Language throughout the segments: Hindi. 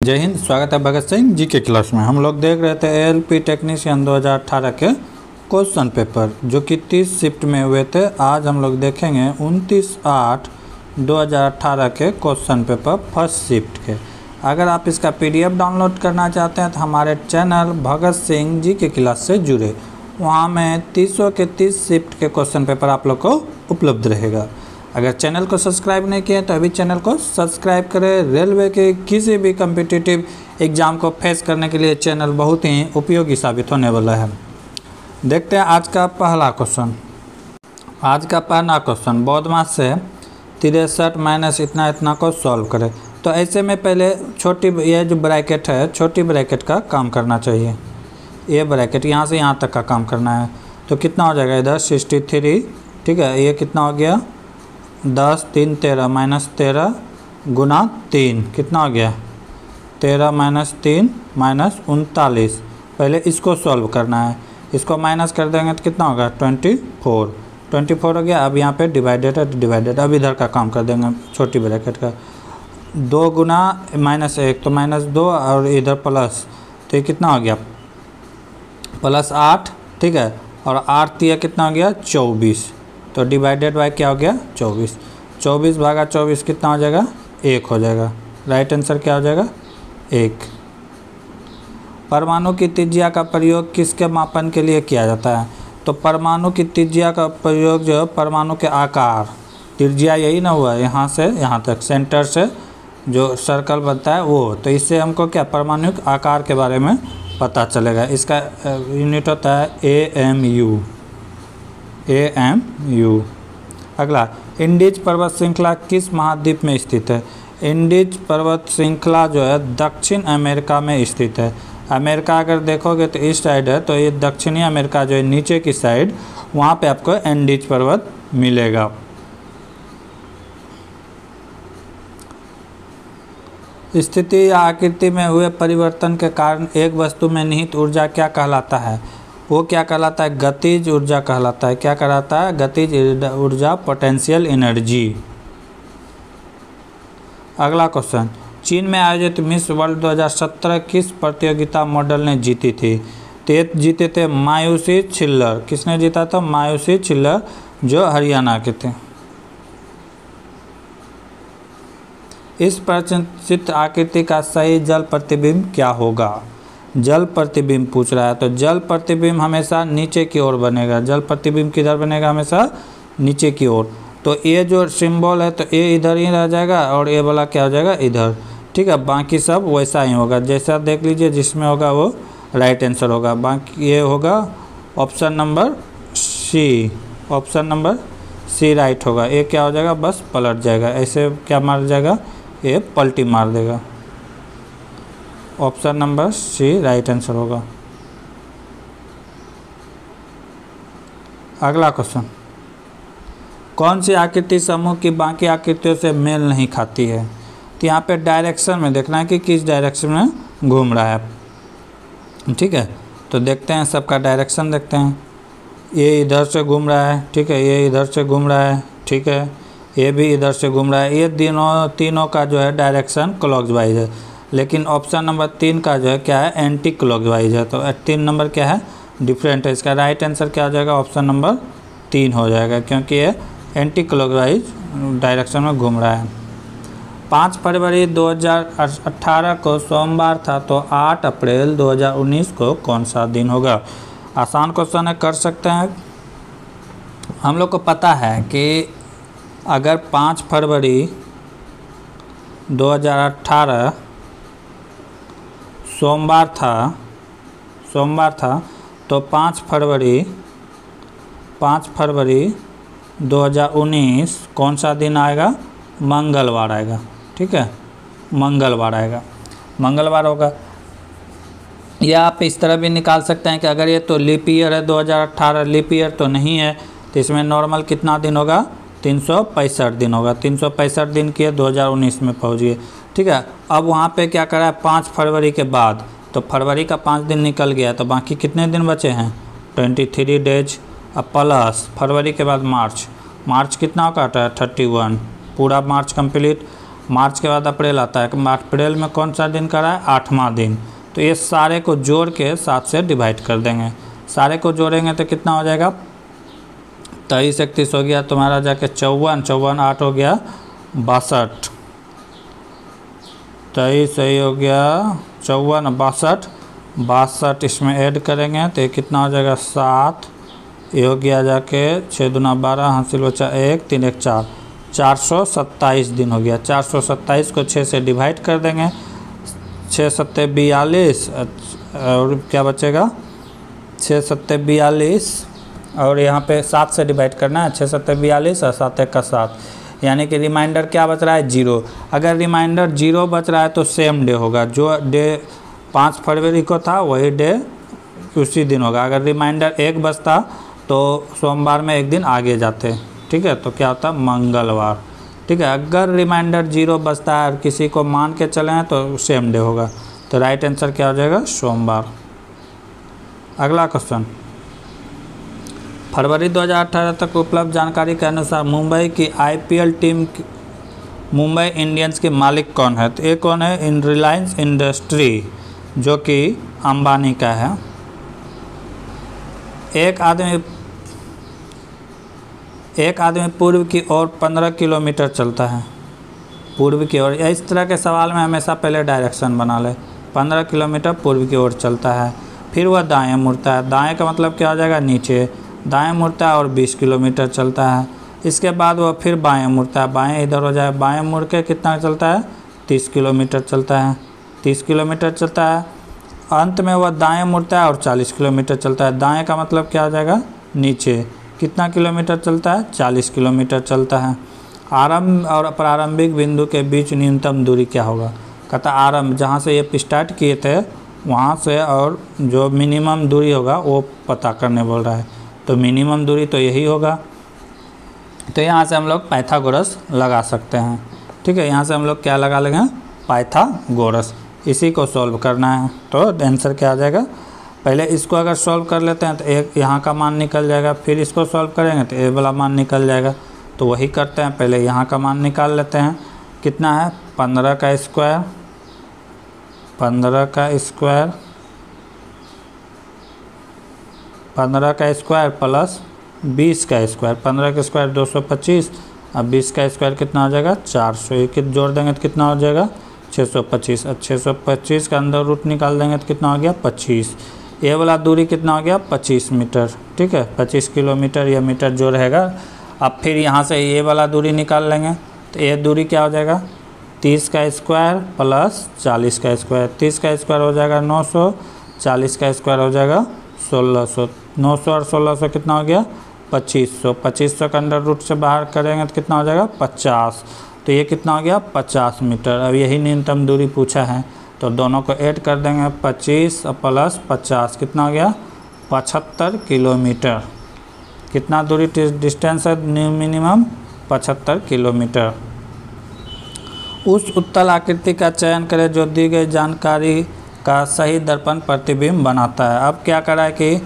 जय हिंद। स्वागत है भगत सिंह जी के क्लास में। हम लोग देख रहे थे एएलपी टेक्नीशियन 2018 के क्वेश्चन पेपर जो कि 30 शिफ्ट में हुए थे। आज हम लोग देखेंगे 29/8/2018 के क्वेश्चन पेपर फर्स्ट शिफ्ट के। अगर आप इसका पीडीएफ डाउनलोड करना चाहते हैं तो हमारे चैनल भगत सिंह जी के क्लास से जुड़े, वहाँ में 30 शिफ्ट के क्वेश्चन पेपर आप लोग को उपलब्ध रहेगा। अगर चैनल को सब्सक्राइब नहीं किए तो अभी चैनल को सब्सक्राइब करें। रेलवे के किसी भी कम्पिटिटिव एग्ज़ाम को फेस करने के लिए चैनल बहुत ही उपयोगी साबित होने वाला है। देखते हैं आज का पहला क्वेश्चन। आज का पहला क्वेश्चन बौद्धमास से 63 माइनस इतना इतना को सॉल्व करें। तो ऐसे में पहले छोटी ये जो ब्रैकेट है, छोटी ब्रैकेट का काम करना चाहिए। ये ब्रैकेट यहाँ से यहाँ तक का काम करना है। तो कितना हो जाएगा इधर 63, ठीक है। ये कितना हो गया 10 3 13 माइनस 13 गुना 3 कितना हो गया 13 माइनस 3 माइनस 39। पहले इसको सॉल्व करना है। इसको माइनस कर देंगे तो कितना होगा 24 हो गया। अब यहाँ पे डिवाइडेड है, डिवाइडेड। अब इधर का काम कर देंगे छोटी ब्रैकेट का। 2 गुना -1 तो -2 और इधर प्लस, तो ये कितना हो गया +8, ठीक है। और 8 दिया कितना हो गया 24, तो डिवाइडेड बाय क्या हो गया 24 भागा 24 कितना हो जाएगा 1 हो जाएगा। राइट आंसर क्या हो जाएगा 1। परमाणु की त्रिज्या का प्रयोग किसके मापन के लिए किया जाता है? तो परमाणु की त्रिज्या का प्रयोग जो परमाणु के आकार, त्रिज्या यही ना हुआ यहाँ से यहाँ तक, सेंटर से जो सर्कल बनता है वो, तो इससे हमको क्या परमाणु के आकार के बारे में पता चलेगा। इसका यूनिट होता है AMU। अगला, इंडीज पर्वत श्रृंखला किस महाद्वीप में स्थित है? इंडीज पर्वत श्रृंखला जो है दक्षिण अमेरिका में स्थित है। अमेरिका अगर देखोगे तो इस साइड है, तो ये दक्षिणी अमेरिका जो है नीचे की साइड, वहाँ पे आपको इंडीज पर्वत मिलेगा। स्थिति या आकृति में हुए परिवर्तन के कारण एक वस्तु में निहित ऊर्जा क्या कहलाता है? वो क्या कहलाता है? गतिज ऊर्जा कहलाता है। क्या कहलाता है? गतिज ऊर्जा, पोटेंशियल एनर्जी। अगला क्वेश्चन, चीन में आयोजित मिस वर्ल्ड 2017 किस प्रतियोगिता मॉडल ने जीती थी? तो जीते थे मायूसी छिल्लर। किसने जीता था? मायूसी छिल्लर जो हरियाणा के थे। इस प्रचित्र आकृति का सही जल प्रतिबिंब क्या होगा? जल प्रतिबिंब पूछ रहा है, तो जल प्रतिबिंब हमेशा नीचे की ओर बनेगा। जल प्रतिबिंब किधर बनेगा? हमेशा नीचे की ओर। तो ये जो सिंबल है तो ये इधर ही रह जाएगा और ये वाला क्या हो जाएगा इधर, ठीक है। बाकी सब वैसा ही होगा, जैसा देख लीजिए जिसमें होगा वो राइट आंसर होगा। बाकी ये होगा option number C. Option number C right होगा। ये क्या हो जाएगा बस पलट जाएगा, ऐसे क्या मार जाएगा ये पलटी मार देगा। Option number C right answer होगा। अगला क्वेश्चन, कौन सी आकृति समूह की बाकी आकृतियों से मेल नहीं खाती है? तो यहाँ पे डायरेक्शन में देखना है कि किस डायरेक्शन में घूम रहा है, ठीक है। तो देखते हैं सबका डायरेक्शन देखते हैं। ये इधर से घूम रहा है, ठीक है। ये इधर से घूम रहा है, ठीक है। ये भी इधर से घूम रहा है। ये तीनों का जो है डायरेक्शन क्लॉकवाइज है, लेकिन ऑप्शन नंबर 3 का जो है क्या है एंटी क्लॉकवाइज है। तो 3 नंबर क्या है डिफरेंट है। इसका राइट आंसर क्या हो जाएगा ऑप्शन नंबर 3 हो जाएगा, क्योंकि ये एंटी क्लॉकवाइज डायरेक्शन में घूम रहा है। 5 फरवरी 2018 को सोमवार था, तो 8 अप्रैल 2019 को कौन सा दिन होगा? आसान क्वेश्चन है, कर सकते हैं। हम लोग को पता है कि अगर 5 फरवरी 2018 सोमवार था तो 5 फरवरी 2019 कौन सा दिन आएगा? मंगलवार आएगा, ठीक है। मंगलवार होगा। या आप इस तरह भी निकाल सकते हैं कि अगर ये तो लीप ईयर है 2018, लीप ईयर तो नहीं है, तो इसमें नॉर्मल कितना दिन होगा 365 दिन होगा। 365 दिन किए 2019 में पहुँच गए, ठीक है। अब वहाँ पे क्या करा है 5 फरवरी के बाद, तो फरवरी का 5 दिन निकल गया, तो बाकी कितने दिन बचे हैं 23 डेज। अब प्लस फरवरी के बाद मार्च कितना काटा है 31, पूरा मार्च कंप्लीट। मार्च के बाद अप्रैल आता है, अप्रैल में कौन सा दिन करा है, 8वां दिन। तो ये सारे को जोड़ के 7 से डिवाइड कर देंगे, सारे को जोड़ेंगे तो कितना हो जाएगा, 23 31 हो गया तुम्हारा जाके 54, 54 8 हो गया 62, 23 सही हो गया 54 62 इसमें ऐड करेंगे तो ये कितना हो जाएगा 7, ये हो गया जाके 6 दूना 12 हासिल बचा 1 3 1 4, 427 दिन हो गया। 427 को 6 से डिवाइड कर देंगे, 6 7 42 और क्या बचेगा 6 7 42 और यहाँ पे 7 से डिवाइड करना है, 6 7 42 और 7 1 का 7, यानी कि रिमाइंडर क्या बच रहा है 0। अगर रिमाइंडर 0 बच रहा है तो सेम डे होगा, जो डे 5 फरवरी को था वही डे उसी दिन होगा। अगर रिमाइंडर 1 बचता तो सोमवार में एक दिन आगे जाते, ठीक है, तो क्या होता मंगलवार, ठीक है। अगर रिमाइंडर 0 बचता है और किसी को मान के चले हैं तो सेम डे होगा, तो राइट आंसर क्या हो जाएगा सोमवार। अगला क्वेश्चन, फरवरी 2018 तक उपलब्ध जानकारी के अनुसार मुंबई की IPL टीम मुंबई इंडियंस के मालिक कौन है, तो ये कौन है, इन रिलायंस इंडस्ट्री जो कि अंबानी का है। एक आदमी पूर्व की ओर 15 किलोमीटर चलता है, पूर्व की ओर, इस तरह के सवाल में हमेशा पहले डायरेक्शन बना ले। 15 किलोमीटर पूर्व की ओर चलता है, फिर वह दाएं मुड़ता है, दाएं का मतलब क्या हो जाएगा नीचे, दाएं मुड़ता है और 20 किलोमीटर चलता है। इसके बाद वह फिर बाएं मुड़ता है, बाएं इधर हो जाए, बाएं मुड़ के कितना चलता है 30 किलोमीटर चलता है, 30 किलोमीटर चलता है। अंत में वह दाएं मुड़ता है और 40 किलोमीटर चलता है, दाएं का मतलब क्या हो जाएगा नीचे, कितना किलोमीटर चलता है 40 किलोमीटर चलता है। आरंभ और प्रारंभिक बिंदु के बीच न्यूनतम दूरी क्या होगा, कहता आरंभ जहाँ से ये स्टार्ट किए थे वहाँ से और जो मिनिमम दूरी होगा वो पता करने बोल रहा है, तो मिनिमम दूरी तो यही होगा। तो यहाँ से हम लोग पाइथागोरस लगा सकते हैं, ठीक है, यहाँ से हम लोग क्या लगा लेंगे पाइथागोरस, इसी को सॉल्व करना है। तो आंसर क्या आ जाएगा, पहले इसको अगर सॉल्व कर लेते हैं तो एक यहाँ का मान निकल जाएगा, फिर इसको सॉल्व करेंगे तो ए वाला मान निकल जाएगा। तो वही करते हैं, पहले यहाँ का मान निकाल लेते हैं, कितना है 15 का स्क्वायर, 15 का स्क्वायर, 15 का स्क्वायर प्लस 20 का स्क्वायर, 15 का स्क्वायर 225 अब 20 का स्क्वायर कितना हो जाएगा 400, ये जोड़ देंगे तो कितना हो जाएगा 625, अब 625 का अंदर रूट निकाल देंगे तो कितना हो गया 25, ये वाला दूरी कितना हो गया 25 मीटर, ठीक है, 25 किलोमीटर, ये मीटर जो रहेगा। अब फिर यहाँ से ये वाला दूरी निकाल लेंगे तो ये दूरी क्या हो जाएगा 30 का स्क्वायर प्लस 40 का स्क्वायर, 30 का स्क्वायर हो जाएगा 900, 40 का स्क्वायर हो जाएगा 1600, 900 और 1600 कितना हो गया 2500, 2500 का अंडर रूट से बाहर करेंगे तो कितना हो जाएगा 50, तो ये कितना हो गया 50 मीटर। अब यही न्यूनतम दूरी पूछा है तो दोनों को ऐड कर देंगे, 25 प्लस 50 कितना हो गया 75 किलोमीटर। कितना दूरी डिस्टेंस है मिनिमम 75 किलोमीटर। उस उत्तल आकृति का चयन करें जो दी गई जानकारी का सही दर्पण प्रतिबिंब बनाता है। अब क्या करा है कि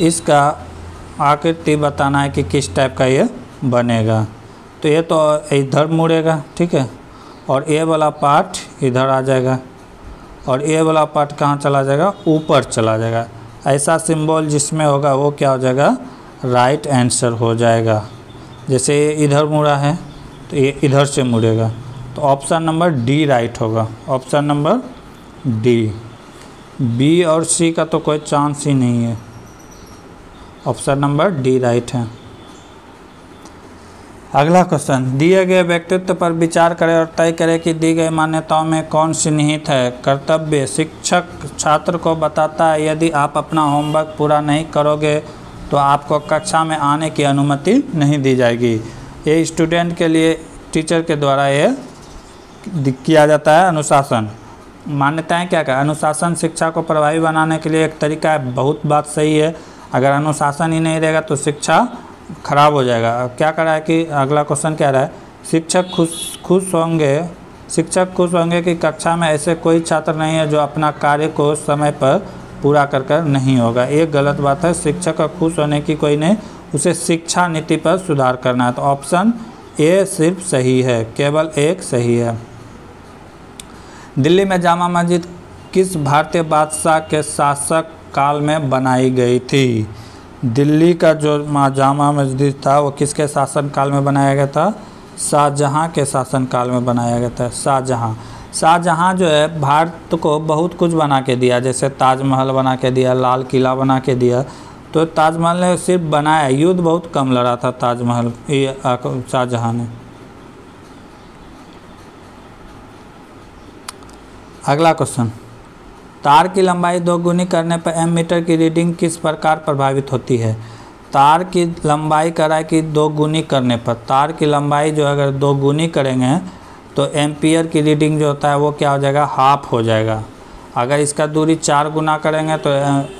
इसका आकृति बताना है कि किस टाइप का ये बनेगा, तो ये तो इधर मुड़ेगा, ठीक है, और ये वाला पार्ट इधर आ जाएगा और ये वाला पार्ट कहाँ चला जाएगा ऊपर चला जाएगा। ऐसा सिंबल जिसमें होगा वो क्या हो जाएगा राइट आंसर हो जाएगा। जैसे ये इधर मुड़ा है तो ये इधर से मुड़ेगा, तो ऑप्शन नंबर डी राइट होगा, ऑप्शन नंबर डी। बी और सी का तो कोई चांस ही नहीं है, ऑप्शन नंबर डी राइट है। अगला क्वेश्चन, दिए गए व्यक्तित्व पर विचार करें और तय करें कि दी गई मान्यताओं में कौन सी निहित है। कर्तव्य, शिक्षक छात्र को बताता है यदि आप अपना होमवर्क पूरा नहीं करोगे तो आपको कक्षा में आने की अनुमति नहीं दी जाएगी। ये स्टूडेंट के लिए टीचर के द्वारा ये किया जाता है। अनुशासन, मान्यताएं क्या क्या, अनुशासन शिक्षा को प्रभावी बनाने के लिए एक तरीका है, बहुत बात सही है। अगर अनुशासन ही नहीं रहेगा तो शिक्षा खराब हो जाएगा। अब क्या करा है कि अगला क्वेश्चन क्या रहा है, शिक्षक खुश होंगे कि कक्षा में ऐसे कोई छात्र नहीं है जो अपना कार्य को समय पर पूरा कर नहीं होगा। ये गलत बात है, शिक्षक का खुश होने की कोई नहीं, उसे शिक्षा नीति पर सुधार करना है। तो ऑप्शन ए सिर्फ सही है, केवल एक सही है। दिल्ली में जामा मस्जिद किस भारतीय बादशाह के शासक काल में बनाई गई थी? दिल्ली का जो जामा मस्जिद था वो किसके शासन काल में बनाया गया था? शाहजहाँ के शासन काल में बनाया गया था। शाहजहाँ जो है भारत को बहुत कुछ बना के दिया, जैसे ताजमहल बना के दिया, लाल किला बना के दिया। तो ताजमहल ने सिर्फ बनाया, युद्ध बहुत कम लड़ा था ताजमहल शाहजहाँ ने। अगला क्वेश्चन, तार की लंबाई 2 गुनी करने पर एमीटर की रीडिंग किस प्रकार प्रभावित होती है? तार की लंबाई कराए कि 2 गुनी करने पर, तार की लंबाई जो अगर 2 गुनी करेंगे तो एम्पियर की रीडिंग जो होता है वो क्या हो जाएगा? हाफ हो जाएगा। अगर इसका दूरी 4 गुना करेंगे तो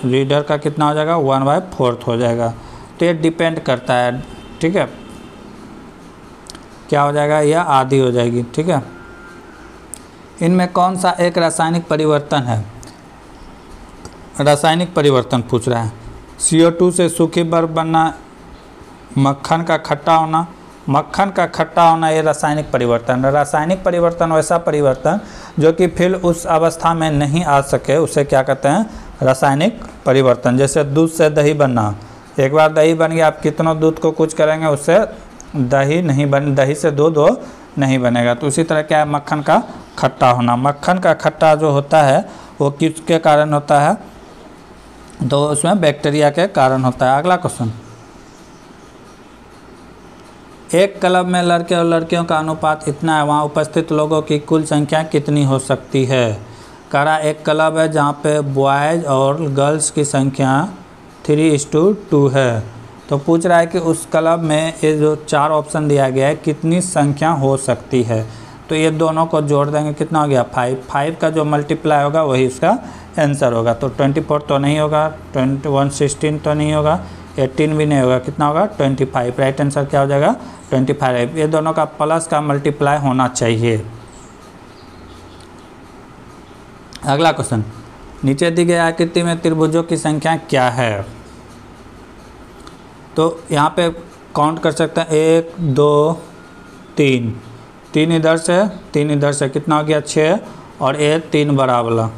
रीडर का कितना हो जाएगा? 1/4 हो जाएगा। तो ये डिपेंड करता है, ठीक है, क्या हो जाएगा? यह आधी हो जाएगी, ठीक है। इनमें कौन सा एक रासायनिक परिवर्तन है? रासायनिक परिवर्तन पूछ रहा है। CO2 से सूखी बर्फ बनना, मक्खन का खट्टा होना। मक्खन का खट्टा होना ये रासायनिक परिवर्तन है। रासायनिक परिवर्तन वैसा परिवर्तन जो कि फिर उस अवस्था में नहीं आ सके, उसे क्या कहते हैं? रासायनिक परिवर्तन। जैसे दूध से दही बनना, एक बार दही बन गया, आप कितनों दूध को कुछ करेंगे उससे दही नहीं बन, दही से दूध वो नहीं बनेगा। तो उसी तरह क्या है? मक्खन का खट्टा होना। मक्खन का खट्टा जो होता है वो किसके कारण होता है? तो उसमें बैक्टीरिया के कारण होता है। अगला क्वेश्चन, एक क्लब में लड़के और लड़कियों का अनुपात इतना है, वहाँ उपस्थित लोगों की कुल संख्या कितनी हो सकती है? करा एक क्लब है जहाँ पे बॉयज़ और गर्ल्स की संख्या 3:2 है। तो पूछ रहा है कि उस क्लब में ये जो 4 ऑप्शन दिया गया है कितनी संख्या हो सकती है? तो ये दोनों को जोड़ देंगे, कितना हो गया? 5 का जो मल्टीप्लाई होगा वही उसका आंसर होगा। तो 24 तो नहीं होगा, 116 तो नहीं होगा, 18 भी नहीं होगा, कितना होगा? 25। राइट आंसर क्या हो जाएगा? 25। ये दोनों का प्लस का मल्टीप्लाई होना चाहिए। अगला क्वेश्चन, नीचे दी गई आकृति में त्रिभुजों की संख्या क्या है? तो यहाँ पे काउंट कर सकते हैं, 1 2 3, 3 इधर से 3 इधर से, कितना हो गया? 6, और ये 3 बड़ा वाला,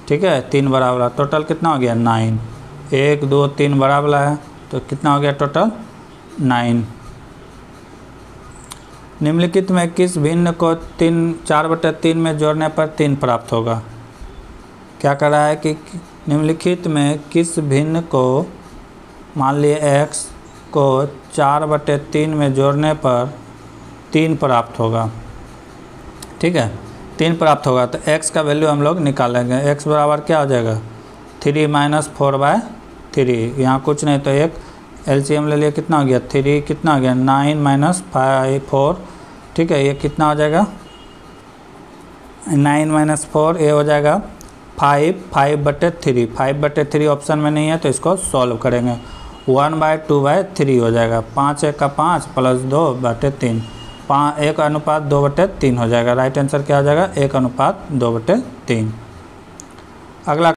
ठीक है, 3 बड़ा वाला, टोटल कितना हो गया? 9। 1 2 3 बड़ा वाला है तो कितना हो गया टोटल? 9। निम्नलिखित में किस भिन्न को 4/3 में जोड़ने पर 3 प्राप्त होगा? क्या कर रहा है कि निम्नलिखित में किस भिन्न को, मान लिए x को 4/3 में जोड़ने पर 3 प्राप्त होगा, ठीक है, 3 प्राप्त होगा। तो x का वैल्यू हम लोग निकालेंगे। x बराबर क्या हो जाएगा? 3 - 4/3। यहाँ कुछ नहीं तो एक LCM ले लिया, कितना हो गया? 3, कितना हो गया? 9 - 4, ठीक है, ये कितना हो जाएगा? 9 - 4, ये हो जाएगा 5/3। 5/3 ऑप्शन में नहीं है तो इसको सॉल्व करेंगे। 1/2/3 हो जाएगा। 5 1 का 5 + 2/3, 1:2/3 हो जाएगा। राइट आंसर क्या हो जाएगा? 1:2/3। अगला